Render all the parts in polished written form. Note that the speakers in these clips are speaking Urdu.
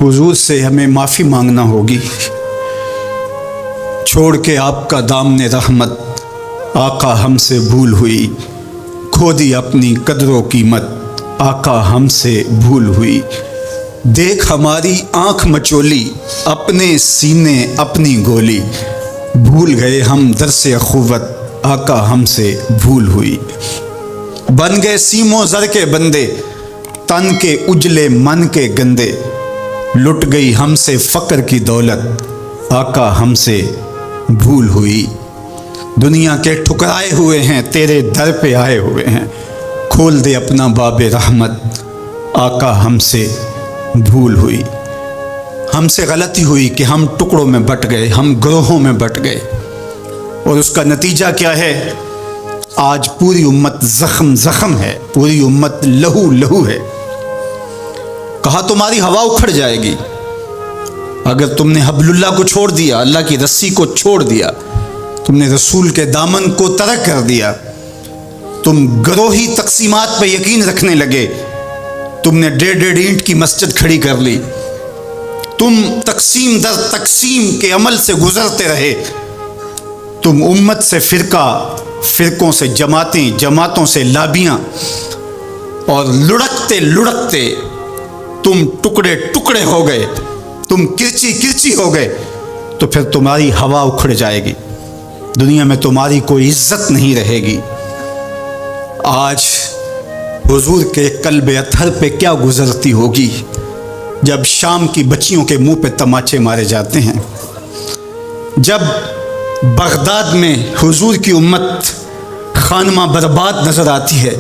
حضور سے ہمیں معافی مانگنا ہوگی۔ چھوڑ کے آپ کا دامن رحمت آقا ہم سے بھول ہوئی، کھو دی اپنی قدر و قیمت آقا ہم سے بھول ہوئی۔ دیکھ ہماری آنکھ مچولی، اپنے سینے اپنی گولی، بھول گئے ہم درس اخوت آقا ہم سے بھول ہوئی۔ بن گئے سیم و زر کے بندے، تن کے اجلے من کے گندے، لٹ گئی ہم سے فقر کی دولت آقا ہم سے بھول ہوئی۔ دنیا کے ٹھکرائے ہوئے ہیں، تیرے در پہ آئے ہوئے ہیں، کھول دے اپنا باب رحمت آقا ہم سے بھول ہوئی۔ ہم سے غلطی ہوئی کہ ہم ٹکڑوں میں بٹ گئے، ہم گروہوں میں بٹ گئے، اور اس کا نتیجہ کیا ہے؟ آج پوری امت زخم زخم ہے، پوری امت لہو لہو ہے۔ کہا تمہاری ہوا اکھڑ جائے گی اگر تم نے حبل اللہ کو چھوڑ دیا، اللہ کی رسی کو چھوڑ دیا، تم نے رسول کے دامن کو ترک کر دیا، تم گروہی تقسیمات پہ یقین رکھنے لگے، تم نے 1.5 اینٹ کی مسجد کھڑی کر لی، تم تقسیم در تقسیم کے عمل سے گزرتے رہے، تم امت سے فرقہ، فرقوں سے جماعتیں، جماعتوں سے لابیاں، اور لڑکتے لڑکتے تم ٹکڑے ٹکڑے ہو گئے، تم کرچی کرچی ہو گئے، تو پھر تمہاری ہوا اکھڑ جائے گی، دنیا میں تمہاری کوئی عزت نہیں رہے گی۔ آج حضور کے قلب اطہر پہ کیا گزرتی ہوگی جب شام کی بچیوں کے منہ پہ تماچے مارے جاتے ہیں، جب بغداد میں حضور کی امت خانمہ برباد نظر آتی ہے،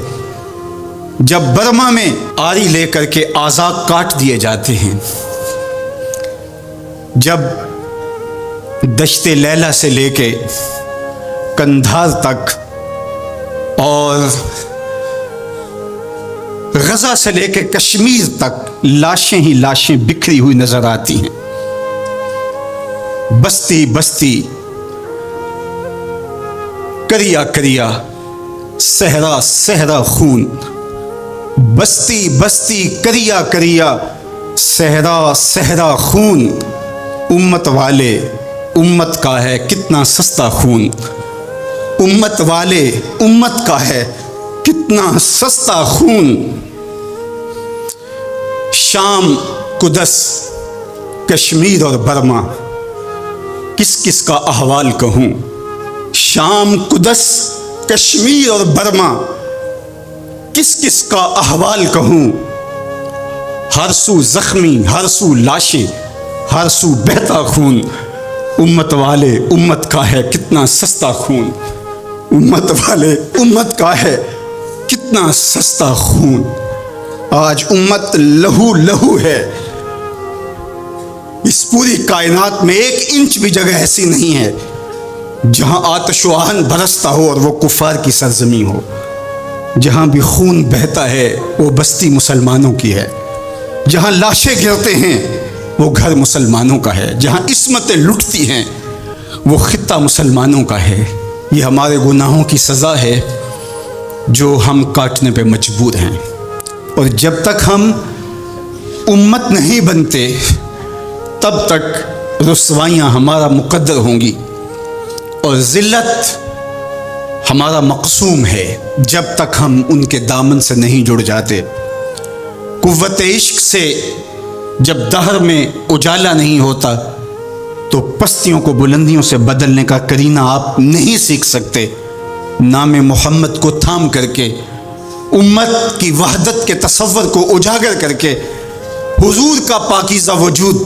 جب برما میں آری لے کر کے اعضاء کاٹ دیے جاتے ہیں، جب دشت لیلہ سے لے کے کندھار تک اور غزہ سے لے کے کشمیر تک لاشیں ہی لاشیں بکھری ہوئی نظر آتی ہیں، بستی بستی، کریا کریا، صحرا صحرا خون، بستی بستی، کریا کریا، صحرا صحرا خون، امت والے امت کا ہے کتنا سستا خون، امت والے امت کا ہے کتنا سستا خون۔ شام، قدس، کشمیر اور برما، کس کس کا احوال کہوں؟ شام، قدس، کشمیر اور برما، کس کس کا احوال کہوں؟ ہر سو زخمی، ہر سو لاشیں، ہر سو بہتا خون، امت والے امت کا ہے کتنا سستا خون، امت والے امت کا ہے کتنا سستا خون۔ آج امت لہو لہو ہے، اس پوری کائنات میں 1 انچ بھی جگہ ایسی نہیں ہے جہاں آتش و آہن برستا ہو اور وہ کفار کی سرزمین ہو۔ جہاں بھی خون بہتا ہے وہ بستی مسلمانوں کی ہے، جہاں لاشیں گرتے ہیں وہ گھر مسلمانوں کا ہے، جہاں عصمتیں لٹتی ہیں وہ خطہ مسلمانوں کا ہے۔ یہ ہمارے گناہوں کی سزا ہے جو ہم کاٹنے پہ مجبور ہیں، اور جب تک ہم امت نہیں بنتے تب تک رسوائیاں ہمارا مقدر ہوں گی، اور ذلت ہمارا مقسوم ہے جب تک ہم ان کے دامن سے نہیں جڑ جاتے۔ قوت عشق سے جب دہر میں اجالا نہیں ہوتا تو پستیوں کو بلندیوں سے بدلنے کا کرینہ آپ نہیں سیکھ سکتے۔ نام محمد کو تھام کر کے، امت کی وحدت کے تصور کو اجاگر کر کے، حضور کا پاکیزہ وجود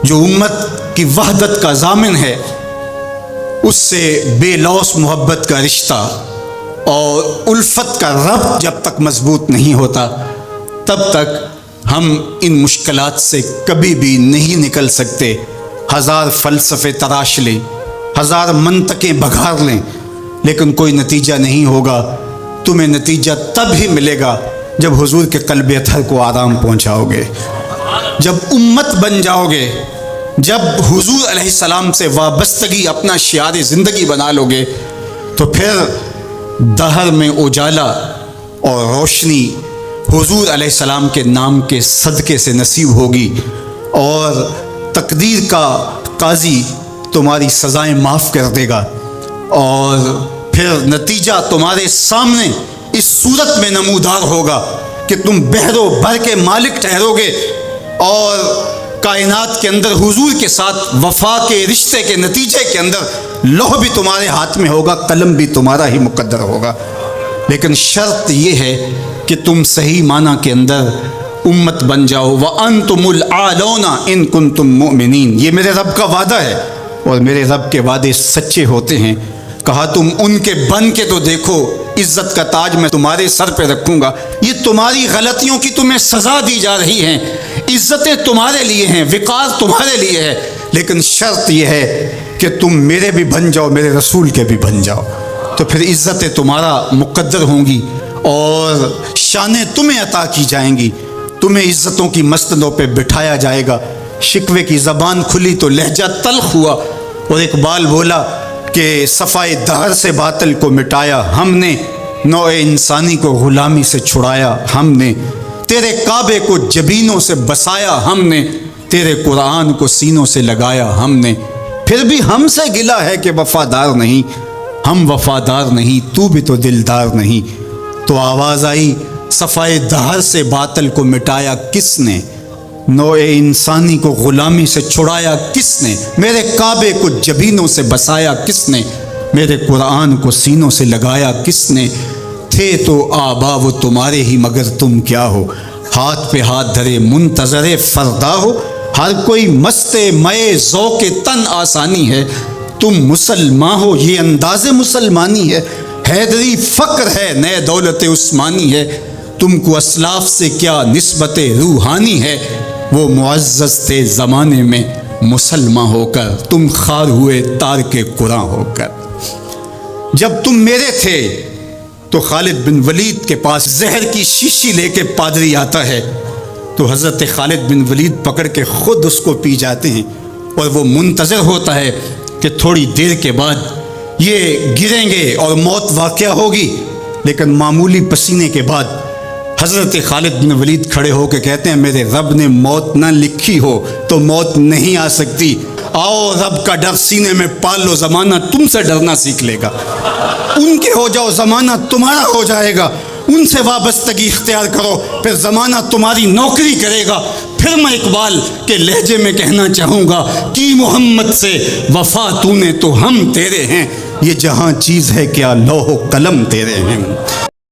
جو امت کی وحدت کا ضامن ہے، اس سے بے لوث محبت کا رشتہ اور الفت کا ربط جب تک مضبوط نہیں ہوتا تب تک ہم ان مشکلات سے کبھی بھی نہیں نکل سکتے۔ 1000 فلسفے تراش لیں، 1000 منطقیں بگھار لیں، لیکن کوئی نتیجہ نہیں ہوگا۔ تمہیں نتیجہ تب ہی ملے گا جب حضور کے قلب اطہر کو آرام پہنچاؤ گے، جب امت بن جاؤ گے، جب حضور علیہ السلام سے وابستگی اپنا شعار زندگی بنا لو گے، تو پھر دہر میں اجالا اور روشنی حضور علیہ السلام کے نام کے صدقے سے نصیب ہوگی، اور تقدیر کا قاضی تمہاری سزائیں معاف کر دے گا، اور پھر نتیجہ تمہارے سامنے اس صورت میں نمودار ہوگا کہ تم بحر و بر کے مالک ٹھہرو گے، اور کائنات کے اندر حضور کے ساتھ وفا کے رشتے کے نتیجے کے اندر لوح بھی تمہارے ہاتھ میں ہوگا، قلم بھی تمہارا ہی مقدر ہوگا۔ لیکن شرط یہ ہے کہ تم صحیح معنی کے اندر امت بن جاؤ۔ وَأَنْتُمُ الْأَعْلَوْنَ إِن كُنتُم مُؤْمِنِينَ، یہ میرے رب کا وعدہ ہے، اور میرے رب کے وعدے سچے ہوتے ہیں۔ کہا تم ان کے بن کے تو دیکھو، عزت کا تاج میں تمہارے سر پہ رکھوں گا۔ یہ تمہاری غلطیوں کی تمہیں سزا دی جا رہی ہیں، عزتیں تمہارے لیے ہیں، وقار تمہارے لیے ہے، لیکن شرط یہ ہے کہ تم میرے بھی بن جاؤ، میرے رسول کے بھی بن جاؤ، تو پھر عزتیں تمہارا مقدر ہوں گی اور شانیں تمہیں عطا کی جائیں گی، تمہیں عزتوں کی مسندوں پہ بٹھایا جائے گا۔ شکوے کی زبان کھلی تو لہجہ تلخ ہوا، اور اقبال بولا کہ صفائے دہر سے باطل کو مٹایا ہم نے، نوع انسانی کو غلامی سے چھڑایا ہم نے، تیرے کعبے کو جبینوں سے بسایا ہم نے، تیرے قرآن کو سینوں سے لگایا ہم نے، پھر بھی ہم سے گلہ ہے کہ وفادار نہیں، ہم وفادار نہیں، تو بھی تو دلدار نہیں۔ تو آواز آئی، صفائے دہر سے باطل کو مٹایا کس نے، نوع انسانی کو غلامی سے چھڑایا کس نے، میرے کعبے کو جبینوں سے بسایا کس نے، میرے قرآن کو سینوں سے لگایا کس نے، تھے تو آبا وہ تمہارے ہی مگر تم کیا ہو، ہاتھ پہ ہاتھ دھرے منتظر فردا ہو، ہر کوئی مست مئے ذوق تن آسانی ہے، تم مسلمان ہو یہ انداز مسلمانی ہے، حیدری فقر ہے نئے دولت عثمانی ہے، تم کو اسلاف سے کیا نسبت روحانی ہے، وہ معزز تھے زمانے میں مسلمان ہو کر، تم خار ہوئے تارک قرآن ہو کر۔ جب تم میرے تھے تو خالد بن ولید کے پاس زہر کی شیشی لے کے پادری آتا ہے، تو حضرت خالد بن ولید پکڑ کے خود اس کو پی جاتے ہیں، اور وہ منتظر ہوتا ہے کہ تھوڑی دیر کے بعد یہ گریں گے اور موت واقع ہوگی، لیکن معمولی پسینے کے بعد حضرت خالد بن ولید کھڑے ہو کے کہتے ہیں میرے رب نے موت نہ لکھی ہو تو موت نہیں آ سکتی، آؤ رب کا ڈر سینے میں پال لو، زمانہ تم سے ڈرنا سیکھ لے گا، ان کے ہو جاؤ زمانہ تمہارا ہو جائے گا، ان سے وابستگی اختیار کرو پھر زمانہ تمہاری نوکری کرے گا۔ پھر میں اقبال کے لہجے میں کہنا چاہوں گا کہ محمد سے وفا تو نے تو ہم تیرے ہیں، یہ جہاں چیز ہے کیا لوح و قلم تیرے ہیں۔